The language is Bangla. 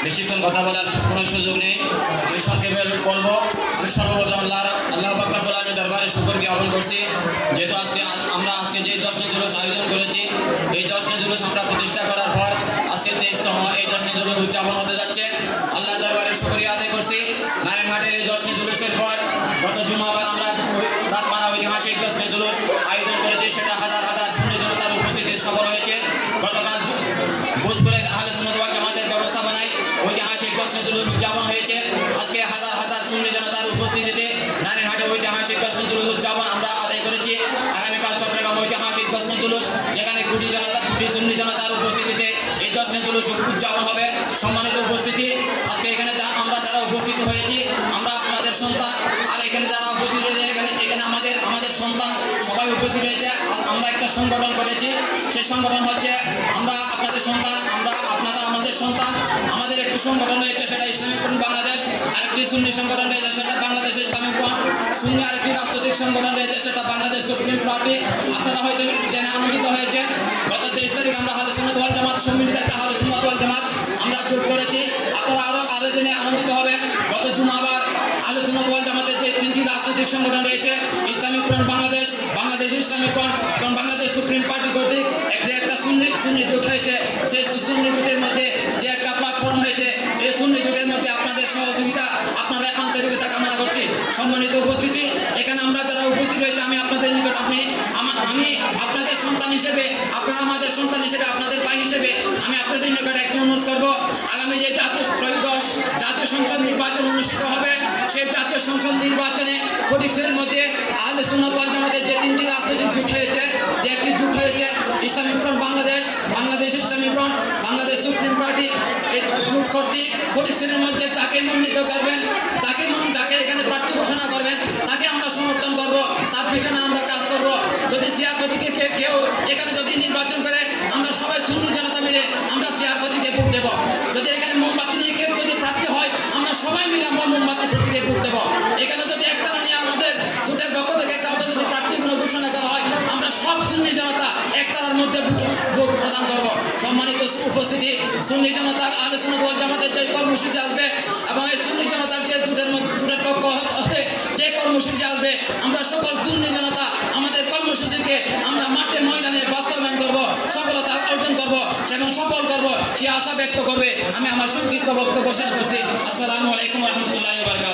বেশিক্ষণ কথা বলার কোনো সুযোগ নেই। আমি সংক্ষেপে বলবো। আমি সর্বপ্রথম আল্লাহ পাক রব্বুল আলামিনের দরবারে শুকর জ্ঞাপন করছি, যেহেতু আমরা আজকে যে জশ্নে জুলুস আয়োজন করেছি, এই জশ্নে জুলুস আমরা প্রতিষ্ঠা করার পর আজকে 23তম এই জশ্নে জুলুস উদযাপন হতে যাচ্ছে। আল্লাহর দরবারে শুকরিয়া আদায় করছি। নারায়ণঘাটের এই জশ্নে জুলুসের পর গত জুমাবার আমরা রাতমারা ঐতিহাসিক জশ্নে জুলুস আয়োজন করেছি, সেটা হাজার হাজার সুন্নি জনতার উপস্থিতিতে সফল হয়েছে। গতকাল ভোজপুরে আহলে সুন্নাত ওয়াল জামাতের ব্যবস্থাপনায় ঐতিহাসিক জশ্নে জুলুস উদযাপন হয়েছে। আজকে হাজার হাজার সুন্নি জনতার উপস্থিতিতে নারায়ণঘাটে ঐতিহাসিক জশ্নে জুলুস উদযাপন আমরা আদায় করেছি। আগামীকাল চট্টগ্রাম ঐতিহাসিক জশ্নে জুলুস, যেখানে কোটি সুন্নি জনতার উপস্থিতিতে এই জশ্নে জুলুস উদযাপন হবে। সম্মানিত উপস্থিতি, আজকে এখানে আমরা যারা উপস্থিত হয়েছি, আমরা আপনাদের সন্তান। আর এখানে যারা উপস্থিত হয়েছে, এখানে আমাদের সন্তান সবাই উপস্থিত হয়েছে। আমরা একটা সংগঠন করেছি, সেই সংগঠন হচ্ছে আমরা আপনাদের সন্তান, আপনারা আমাদের সন্তান। আমাদের একটি সংগঠন রয়েছে, সেটা ইসলামিক ফ্রন্ট বাংলাদেশ। আরেকটি সুন্নি সংগঠন রয়েছে, সেটা বাংলাদেশ ইসলামিক ফ্রন্ট। সুন্নি আরেকটি রাজনৈতিক সংগঠন রয়েছে, সেটা বাংলাদেশ সুপ্রিম পার্টি। আপনারা হয়তো জেনে আনন্দিত হয়েছেন, গত 23 তারিখ আমরা আহলে সুন্নাত ওয়াল জামাত সম্মিলিত একটা আহলে সুন্নাত ওয়াল জামাত আমরা জোট করেছি। আপনারা আরো জেনে আনন্দিত হবেন, গত জুমাবার আহলে সুন্নাত ওয়াল জামাতের যে 3টি রাজনৈতিক সংগঠন রয়েছে, Islamic front Bangladesh, Bangladesh Islamic front এবং বাংলাদেশ সুপ্রিম পার্টি কর্তৃক একটা সুন্নি জোট হয়েছে। সেই সুন্নি জোটের মধ্যে যে একটা প্ল্যাটফর্ম হয়েছে, এই সুন্নি জোটের মধ্যে আপনাদের সহযোগিতা, আপনারা আন্তরিকতা কামনা করছি। সম্মানিত উপস্থিতি, এখানে আমরা যারা উপস্থিত হয়েছে, আমি আপনাদের নিকট আমি আপনাদের সন্তান হিসেবে, আপনারা আমাদের সন্তান হিসেবে, আপনাদের ভাই হিসেবে আমি আপনাদের নিকট একটি অনুরোধ করবো। আগামী যে ত্রয়োদশ জাতীয় সংসদ নির্বাচন অনুষ্ঠিত হবে, সেই জাতীয় সংসদ নির্বাচনে ফটিকছড়ির মধ্যে আহলে সুন্নাত ওয়াল জামাতের যে 3টি রাজনৈতিক জোট হয়েছে, যে একটি জোট হয়েছে Islamic front Bangladesh, Bangladesh Islamic front, Bangladesh supreme party, এই জোট কর্তৃক ফটিকছড়ির মধ্যে যাকে মনোনীত করবেন, যাকে এখানে প্রার্থী ঘোষণা করবেন, তাকে আমরা সমর্থন করব, তার পিছনে আমরা কাজ করব। যদি সিয়ারপতিকে কেউ এখানে যদি নির্বাচন করে, আমরা সবাই সুন্নি জনতা মিলে আমরা সিয়ারপতিকে ভোট দেব। যদি এখানে মোমবাতি নিয়ে কেউ যদি প্রার্থী হয়, আমরা সবাই মিলে আমরা মোমবাতি প্রতীকে ভোট দেব। এখানে যদি একটা নিয়ে আমাদের জোটের পক্ষ থেকে কাউকে যদি প্রার্থীগুলো ঘোষণা করা হয়, আমরা সব সুন্নি জনতা একতার মধ্যে ভোট প্রদান করব। সম্মানিত উপস্থিতি, সুন্নি জনতার আহলে সুন্নাত ওয়াল জামাতের যে কর্মসূচি আসবে এবং এই সুন্নি জনতার যে জোটের পক্ষ হতে যে কর্মসূচি আসবে, আমরা সকল সুন্নি জনতা আমাদের কর্মসূচিকে আমরা মাঠে ময়দানে বাস্তবায়ন করব, সফলতা অর্জন করব এবং সফল করব, সে আশা ব্যক্ত করবে। আমি আমার সংক্ষিপ্ত বক্তব্য শেষ করছি। আসসালামু আলাইকুম ওয়া রাহমাতুল্লাহি ওয়া বারাকাতুহু।